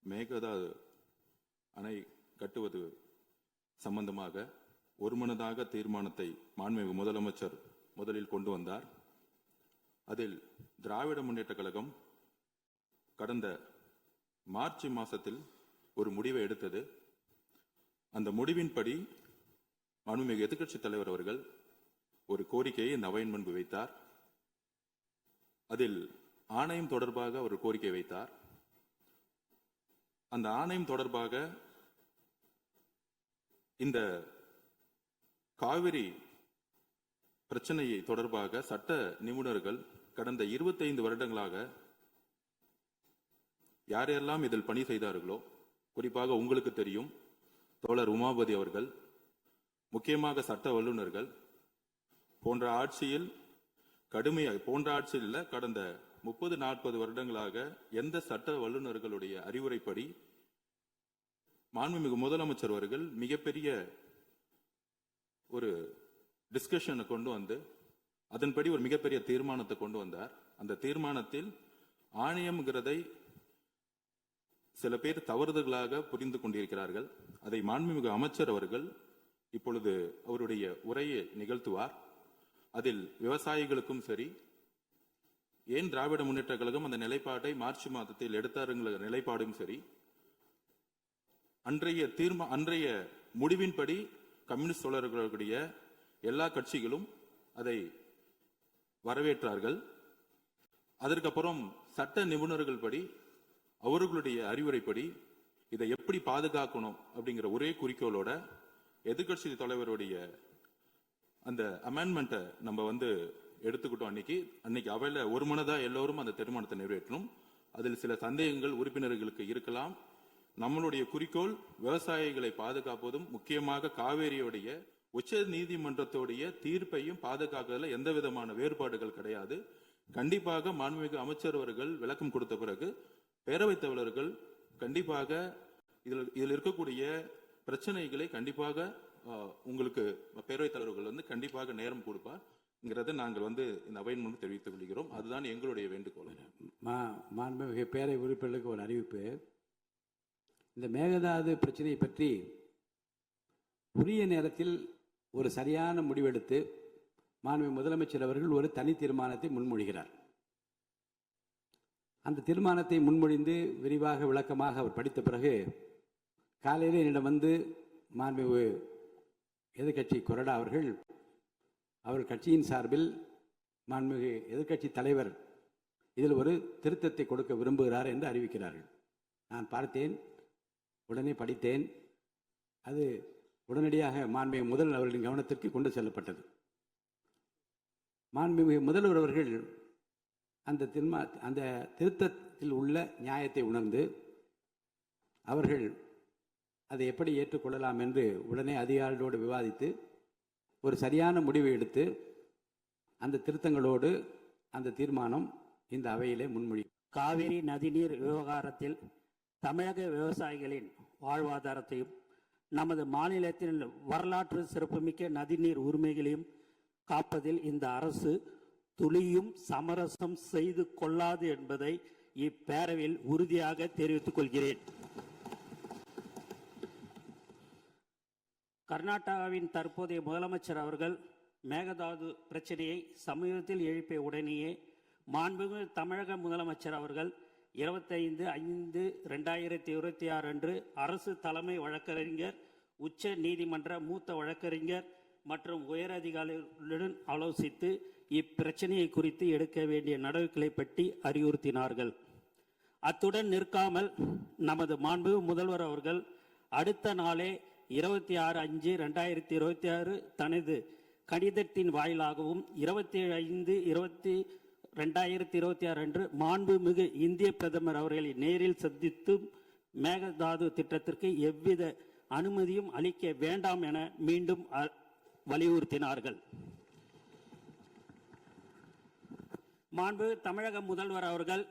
மேகதாது அணை கட்டுவது சம்பந்தமாக ஒருமனதாக தீர்மானத்தை மாண்புமிகு முதலமைச்சர் முதலில் கொண்டு வந்தார். அதில் திராவிட முன்னேற்ற கழகம் கடந்த மார்ச் மாதத்தில் ஒரு முடிவை எடுத்தது. அந்த முடிவின்படி மாண்புமிகு எதிர்க்கட்சித் தலைவர் அவர்கள் ஒரு கோரிக்கையை இந்த அவையின் முன்பு வைத்தார். அதில் ஆணையம் தொடர்பாக ஒரு கோரிக்கை வைத்தார். அந்த ஆணையம் தொடர்பாக இந்த காவிரி பிரச்சனையை தொடர்பாக சட்ட நிபுணர்கள் கடந்த 25 வருடங்களாக யாரெல்லாம் இதில் பணி செய்தார்களோ, குறிப்பாக உங்களுக்கு தெரியும், தோழர் உமாபதி அவர்கள், முக்கியமாக சட்ட வல்லுநர்கள் போன்ற ஆட்சியில் கடந்த 30-40 வருடங்களாக எந்த சட்ட வல்லுநர்களுடைய அறிவுரைப்படி மாண்புமிகு முதலமைச்சர் அவர்கள் மிகப்பெரிய ஒரு டிஸ்கஷனை கொண்டு வந்து அதன்படி ஒரு மிகப்பெரிய தீர்மானத்தை கொண்டு வந்தார். அந்த தீர்மானத்தில் ஆணையம்ங்கிறதை சில பேர் தவறுதலாக புரிந்து கொண்டிருக்கிறார்கள். அதை மாண்புமிகு அமைச்சர் அவர்கள் இப்பொழுது அவருடைய உரையை நிகழ்த்துவார். அதில் விவசாயிகளுக்கும் சரி, ஏன் திராவிட முன்னேற்ற கழகம் அந்த நிலைப்பாட்டை மார்ச் மாதத்தில் எடுத்தாருங்கிற நிலைப்பாடும் சரி, அன்றைய முடிவின்படி கம்யூனிஸ்ட் தோழர்களுடைய எல்லா கட்சிகளும் அதை வரவேற்றார்கள். அதற்கப்புறம் சட்ட நிபுணர்கள் படி, அவர்களுடைய அறிவுரைப்படி இதை எப்படி பாதுகாக்கணும் அப்படிங்கிற ஒரே குறிக்கோளோட எதிர்கட்சி தலைவருடைய அந்த அமெண்ட்மெண்ட்டை நம்ம எடுத்துக்கிட்டோம். அன்னைக்கு அவையில ஒருமனதா எல்லோரும் அந்த தீர்மானத்தை நிறைவேற்றணும். அதில் சில சந்தேகங்கள் உறுப்பினர்களுக்கு இருக்கலாம். நம்மளுடைய குறிக்கோள் விவசாயிகளை பாதுகாப்பதும், முக்கியமாக காவேரியுடைய உச்ச நீதிமன்றத்துடைய தீர்ப்பையும் பாதுகாக்கிறதுல எந்த விதமான வேறுபாடுகள் கிடையாது. கண்டிப்பாக மாண்புமிகு அமைச்சர் அவர்கள் விளக்கம் கொடுத்த பிறகு பேரவைத் தலைவர்கள் கண்டிப்பாக இதில் இருக்கக்கூடிய பிரச்சனைகளை கண்டிப்பாக உங்களுக்கு பேரவைத் தலைவர்கள் கண்டிப்பாக நேரம் கொடுப்பார் நாங்கள் இந்த அவையின் முன்பு தெரிவித்துக் கொள்கிறோம். அதுதான் எங்களுடைய வேண்டுகோள். மாண்புமிகு பேரவை உறுப்பினர்களுக்கு ஒரு அறிவிப்பு. இந்த மேகதாது பிரச்சனையை பற்றி உரிய நேரத்தில் ஒரு சரியான முடிவெடுத்து மாண்புமிகு முதலமைச்சர் அவர்கள் ஒரு தனி தீர்மானத்தை முன்மொழிகிறார். அந்த தீர்மானத்தை முன்மொழிந்து விரிவாக விளக்கமாக அவர் படித்த பிறகு காலையில் என்னிடம் மாண்புமிகு எதிர்கட்சி கொறடா அவர் கட்சியின் சார்பில் மாண்புமிகு எதிர்கட்சி தலைவர் இதில் ஒரு திருத்தத்தை கொடுக்க விரும்புகிறார் என்று அறிவிக்கிறார்கள். நான் பார்த்தேன், உடனே படித்தேன். அது உடனடியாக மாண்புமிகு முதல்வர் அவர்களின் கவனத்திற்கு கொண்டு செல்லப்பட்டது. மாண்புமிகு முதல்வர் அவர்கள் அந்த திருத்தத்தில் உள்ள நியாயத்தை உணர்ந்து அவர்கள் அதை எப்படி ஏற்றுக்கொள்ளலாம் என்று உடனே அதிகாரிகளோடு விவாதித்து ஒரு சரியான முடிவை எடுத்து அந்த திருத்தங்களோடு அந்த தீர்மானம் இந்த அவையிலே முன்மொழி. காவிரி நதிநீர் விவகாரத்தில் தமிழக விவசாயிகளின் வாழ்வாதாரத்தையும் நமது மாநிலத்தின் வரலாற்று சிறப்புமிக்க நதிநீர் உரிமைகளையும் காப்பதில் இந்த அரசு துளியும் சமரசம் செய்து கொள்ளாது என்பதை இப்பேரவையில் உறுதியாக தெரிவித்துக் கொள்கிறேன். கர்நாடகாவின் தற்போதைய முதலமைச்சர் அவர்கள் மேகதாது பிரச்சனையை சமீபத்தில் எழுப்பிய உடனேயே மாண்புமிகு தமிழக முதலமைச்சர் அவர்கள் 25/5/2026 அன்று அரசு தலைமை வழக்கறிஞர், உச்ச நீதிமன்ற மூத்த வழக்கறிஞர் மற்றும் உயரதிகாரிகளுடன் ஆலோசித்து இப்பிரச்சனையை குறித்து எடுக்க வேண்டிய நடவடிக்கைகளை பற்றி அறிவுறுத்தினார்கள். அத்துடன் நிற்காமல் நமது மாண்புமிகு முதல்வர் அவர்கள் அடுத்த நாளே 26/5/2026 தனது கடிதத்தின் வாயிலாகவும் 27/5/2026 அன்று மாண்புமிகு இந்திய பிரதமர் அவர்களை நேரில் சந்தித்து மேகதாது திட்டத்திற்கு எவ்வித அனுமதியும் அளிக்க வேண்டாம் என மீண்டும் வலியுறுத்தினார்கள். மாண்பு தமிழக முதல்வர் அவர்கள்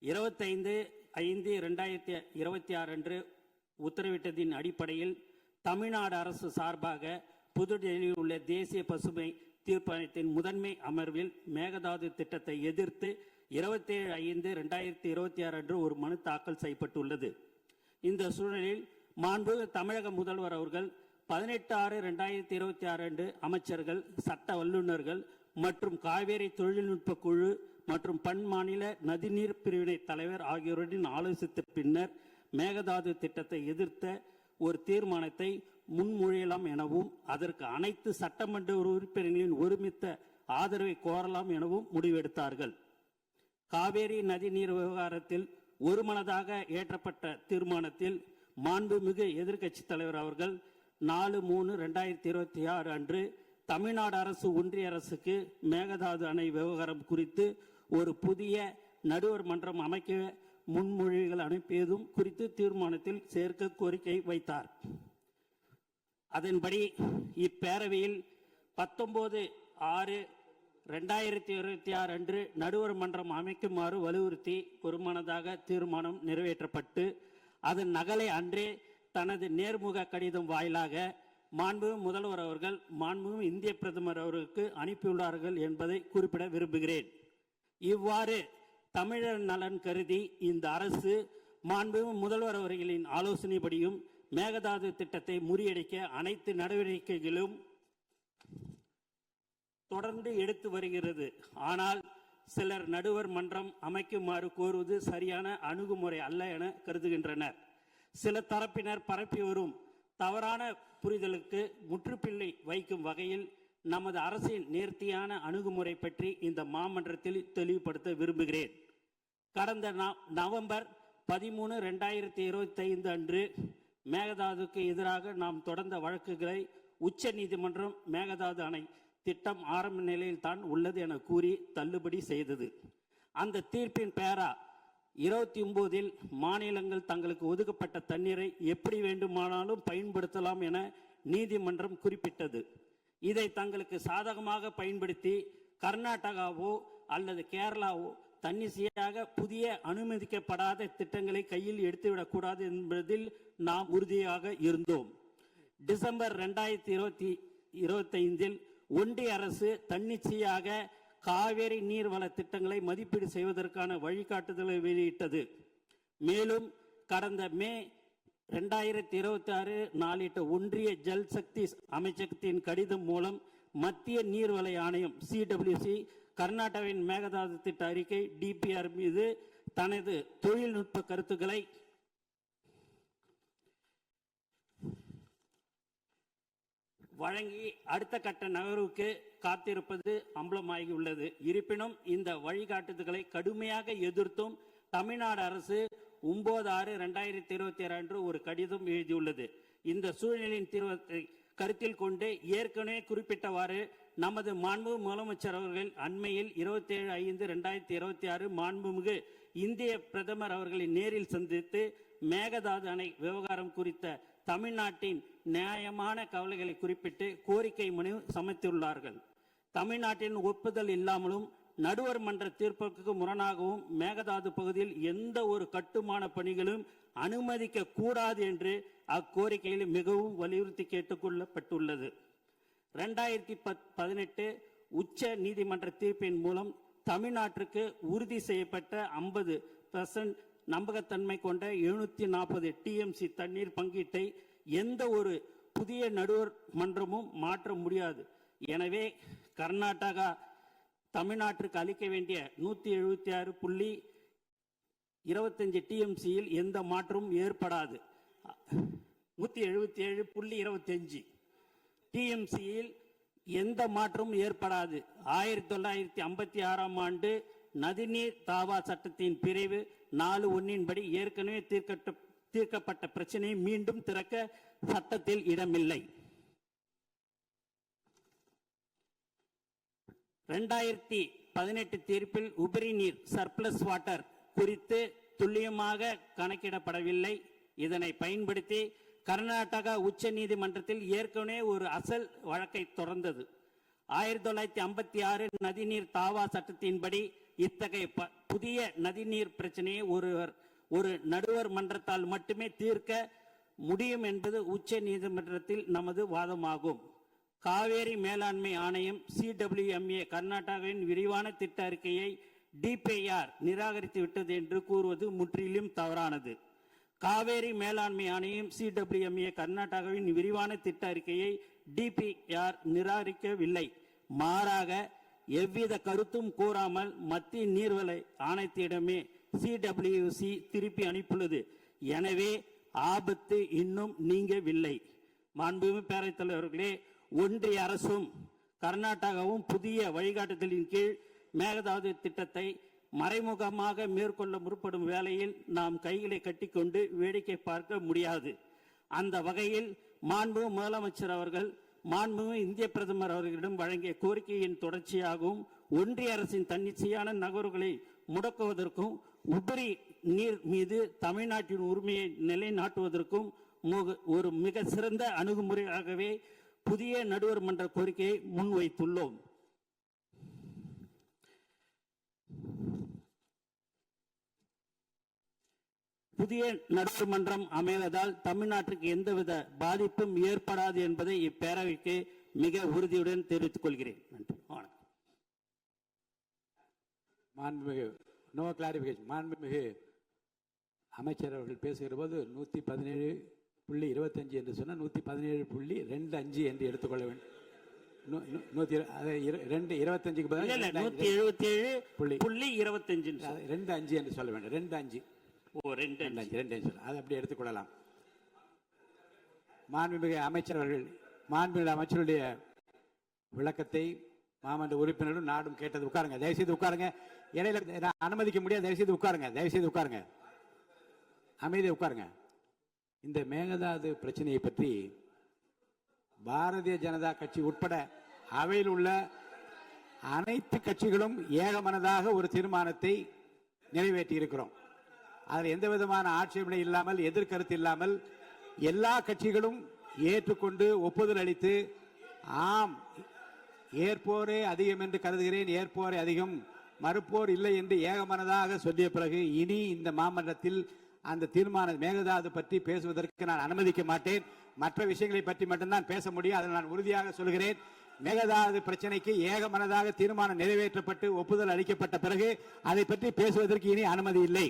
25/5/2026 அன்று உத்தரவிட்டதின் அடிப்படையில் தமிழ்நாடு அரசு சார்பாக புதுடெல்லியில் உள்ள தேசிய பசுமை தீர்ப்பாயத்தின் முதன்மை அமர்வில் மேகதாது திட்டத்தை எதிர்த்து 27/5/2026 அன்று ஒரு மனு தாக்கல் செய்யப்பட்டுள்ளது. இந்த சூழலில் மாண்புமிகு தமிழக முதல்வர் அவர்கள் 18/6/2026 அன்று அமைச்சர்கள், சட்ட வல்லுநர்கள் மற்றும் காவேரி தொழில்நுட்ப குழு மற்றும் பன்மாநில நதிநீர் பிரிவினை தலைவர் ஆகியோருடன் ஆலோசித்த பின்னர் மேகதாது திட்டத்தை எதிர்த்த ஒரு தீர்மானத்தை முன்மொழியலாம் எனவும் அதற்கு அனைத்து சட்டமன்ற உறுப்பினர்களின் ஒருமித்த ஆதரவை கோரலாம் எனவும் முடிவெடுத்தார்கள். காவேரி நதிநீர் விவகாரத்தில் ஒருமனதாக ஏற்றப்பட்ட தீர்மானத்தில் மாண்புமிகு எதிர்க்கட்சி தலைவர் அவர்கள் 4/3/2026 அன்று தமிழ்நாடு அரசு ஒன்றிய அரசுக்கு மேகதாது அணை விவகாரம் குறித்து ஒரு புதிய நடுவர் மன்றம் அமைக்க முன்மொழிகள் அனுப்பியதும் குறித்து தீர்மானத்தில் சேர்க்க கோரிக்கை வைத்தார். அதன்படி இப்பேரவையில் 19/6/2026 அன்று நடுவர் மன்றம் அமைக்குமாறு வலியுறுத்தி ஒருமனதாக தீர்மானம் நிறைவேற்றப்பட்டு அதன் நகலை அன்றே தனது நேர்முக கடிதம் வாயிலாக மாண்புமிகு முதல்வர் அவர்கள் மாண்புமிகு இந்திய பிரதமர் அவர்களுக்கு அனுப்பியுள்ளார்கள் என்பதை குறிப்பிட விரும்புகிறேன். இவ்வாறு தமிழர் நலன் கருதி இந்த அரசு மாண்புமிகு முதல்வர் அவர்களின் ஆலோசனைப்படியும் மேகதாது திட்டத்தை முறியடிக்க அனைத்து நடவடிக்கைகளும் தொடர்ந்து எடுத்து வருகிறது. ஆனால் சிலர் நடுவர் மன்றம் அமைக்குமாறு கோருவது சரியான அணுகுமுறை அல்ல என கருதுகின்றனர். சில தரப்பினர் பரப்பி வரும் தவறான புரிதலுக்கு முற்றுப்புள்ளி வைக்கும் வகையில் நமது அரசின் நேர்த்தியான அணுகுமுறை பற்றி இந்த மாமன்றத்தில் தெளிவுபடுத்த விரும்புகிறேன். கடந்த நவம்பர் 13/2025 அன்று மேகதாதுக்கு எதிராக நாம் தொடர்ந்த வழக்குகளை உச்ச நீதிமன்றம் மேகதாது அணை திட்டம் ஆரம்ப நிலையில் தான் உள்ளது என கூறி தள்ளுபடி செய்தது. அந்த தீர்ப்பின் பேரா 29 மாநிலங்கள் தங்களுக்கு ஒதுக்கப்பட்ட தண்ணீரை எப்படி வேண்டுமானாலும் பயன்படுத்தலாம் என நீதிமன்றம் குறிப்பிட்டது. இதை தங்களுக்கு சாதகமாக பயன்படுத்தி கர்நாடகாவோ அல்லது கேரளாவோ தன்னிச்சையாக புதிய அனுமதிக்கப்படாத திட்டங்களை கையில் எடுத்துவிடக்கூடாது என்பதில் நாம் உறுதியாக இருந்தோம். டிசம்பர் 2025 ஒன்றிய அரசு தன்னிச்சையாக காவேரி நீர்வள திட்டங்களை மதிப்பீடு செய்வதற்கான வழிகாட்டுதலை வெளியிட்டது. மேலும் கடந்த மே 2026 நாளிட்ட ஒன்றிய ஜல் சக்தி அமைச்சகத்தின் கடிதம் மூலம் மத்திய நீர்வள ஆணையம் CWC கர்நாடகாவின் மேகதாது திட்ட அறிக்கை DPR மீது தனது தொழில்நுட்ப கருத்துக்களை வழங்கி அடுத்த கட்ட நகர்வுக்கு காத்திருப்பது அம்பலமாகியுள்ளது. இருப்பினும் இந்த வழிகாட்டுதல்களை கடுமையாக எதிர்த்தும் தமிழ்நாடு அரசு 9/6/2026 அன்று ஒரு கடிதம் எழுதியுள்ளது. இந்த சூழ்நிலையின் தீர்வை கருத்தில் கொண்டு ஏற்கனவே குறிப்பிட்டவாறு நமது மாண்புமிகு முதலமைச்சர் அவர்கள் அண்மையில் 27/5/2026 மாண்புமிகு இந்திய பிரதமர் அவர்களை நேரில் சந்தித்து மேகதாது அணை விவகாரம் குறித்த தமிழ்நாட்டின் நியாயமான கவலைகளை குறிப்பிட்டு கோரிக்கை மனு சமர்ப்பித்துள்ளார்கள். தமிழ்நாட்டின் ஒப்புதல் இல்லாமலும் நடுவர் மன்ற தீர்ப்புக்கு முரணாகவும் மேகதாது பகுதியில் எந்த ஒரு கட்டுமான பணிகளும் அனுமதிக்க கூடாது என்று அக்கோரிக்கையில் மிகவும் வலியுறுத்தி கேட்டுக்கொள்ளப்பட்டுள்ளது. 2018 உச்ச நீதிமன்ற தீர்ப்பின் மூலம் தமிழ்நாட்டிற்கு உறுதி செய்யப்பட்ட 50% நம்பகத்தன்மை கொண்ட 740 TMC தண்ணீர் பங்கீட்டை எந்த ஒரு புதிய நடுவர் மன்றமும் மாற்ற முடியாது. எனவே கர்நாடகா தமிழ்நாட்டிற்கு அளிக்க வேண்டிய 176.25 TMCயில் எந்த மாற்றமும் ஏற்படாது. 177.25 TMCயில் எந்த மாற்றமும் ஏற்படாது. 1956ஆம் ஆண்டு நதிநீர் தாவா சட்டத்தின் பிரிவு 4(1) படி ஏற்கனவே தீர்க்கப்பட்ட பிரச்சனையை மீண்டும் திறக்க சட்டத்தில் இடமில்லை. 2018 தீர்ப்பில் உபரி நீர் சர்ப்ளஸ் வாட்டர் குறித்து துல்லியமாக கணக்கிடப்படவில்லை. இதனை பயன்படுத்தி கர்நாடகா உச்ச நீதிமன்றத்தில் ஏற்கனவே ஒரு அசல் வழக்கை தொடர்ந்தது. 1956 நதிநீர் தாவா சட்டத்தின்படி இத்தகைய புதிய நதிநீர் பிரச்சனையை ஒரு நடுவர் மன்றத்தால் மட்டுமே தீர்க்க முடியும் என்பது உச்ச நீதிமன்றத்தில் நமது வாதமாகும். காவேரி மேலாண்மை ஆணையம் CWMA கர்நாடகாவின் விரிவான திட்ட அறிக்கையை DPR நிராகரித்து விட்டது என்று கூறுவது முற்றிலும் தவறானது. காவேரி மேலாண்மை ஆணையம் CWMA கர்நாடகாவின் விரிவான திட்ட அறிக்கையை DPR நிராகரிக்கவில்லை. மாறாக எவ்வித கருத்தும் கூறாமல் மத்திய நீர்வள ஆணையத்திடமே CWC திருப்பி அனுப்பியுள்ளது. எனவே ஆபத்து இன்னும் நீங்கவில்லை. மாண்புமிகு பேரவைத் தலைவர்களே, ஒன்றிய அரசும் கர்நாடகாவும் புதிய வழிகாட்டுதலின் கீழ் மேகதாது திட்டத்தை மறைமுகமாக மேற்கொள்ள முற்படும் வேளையில் நாம் கைகளை கட்டிக்கொண்டு வேடிக்கை பார்க்க முடியாது. அந்த வகையில் மாண்புமிகு முதலமைச்சர் அவர்கள் மாண்புமிகு இந்திய பிரதமர் அவர்களிடம் வழங்கிய கோரிக்கையின் தொடர்ச்சியாகவும் ஒன்றிய அரசின் தன்னிச்சையான நகர்வுகளை முடக்குவதற்கும் உபரி நீர் மீது தமிழ்நாட்டின் உரிமையை நிலைநாட்டுவதற்கும் ஒரு மிக சிறந்த அணுகுமுறையாகவே புதிய நடுவர் மன்ற கோரிக்கையை முன்வைத்துள்ளோம். புதிய நடுவர் மன்றம் அமைவதால் தமிழ்நாட்டிற்கு எந்தவித பாதிப்பும் ஏற்படாது என்பதை இப்பேரவைக்கு மிக உறுதியுடன் தெரிவித்துக் கொள்கிறேன். நன்றி. வணக்கம். மாண்புமிகு நோ கிளாரிபிகேஷன். மாண்புமிகு அமைச்சர் அவர்கள் பேசுகிற போது 117.25 என்று சொன்னால் 117.25 என்று எடுத்துக்கொள்ள வேண்டும். 125க்கு பதிலாக 177.25 25 என்று சொல்ல வேண்டும். 25 அது அப்படி எடுத்துக்கொள்ளலாம். மாண்புமிகு அமைச்சர் அவர்கள் மாண்புமிகு அமைச்சருடைய விளக்கத்தை மாமன்ற உறுப்பினரும் நாடும் கேட்டது. உட்காருங்க, தயவுசெய்து உட்காருங்க. இடையில அனுமதிக்க முடியாது. தயவுசெய்து உட்காருங்க, தயவுசெய்து உட்காருங்க, அமைதியை உட்காருங்க. இந்த மேகதாது பிரச்சனையை பற்றி பாரதிய ஜனதா கட்சி உட்பட அவையில் உள்ள அனைத்து கட்சிகளும் ஏகமனதாக ஒரு தீர்மானத்தை நிறைவேற்றி இருக்கிறோம். அதில் எந்த விதமான ஆட்சேபனை இல்லாமல், எதிர்கருத்து இல்லாமல் எல்லா கட்சிகளும் ஏற்றுக்கொண்டு ஒப்புதல் அளித்து, ஆம் ஏற்போரே அதிகம் என்று கருதுகிறேன், ஏற்போரே அதிகம், மறுப்போர் இல்லை என்று ஏகமனதாக சொல்லிய பிறகு இனி இந்த மாமன்றத்தில் அந்த தீர்மான மேகதாது பற்றி பேசுவதற்கு நான் அனுமதிக்க மாட்டேன். மற்ற விஷயங்களை பற்றி மட்டும்தான் பேச முடியும். அதில் நான் உறுதியாக சொல்கிறேன். மேகதாது பிரச்சனைக்கு ஏகமனதாக தீர்மானம் நிறைவேற்றப்பட்டு ஒப்புதல் அளிக்கப்பட்ட பிறகு அதை பற்றி பேசுவதற்கு இனி அனுமதி இல்லை.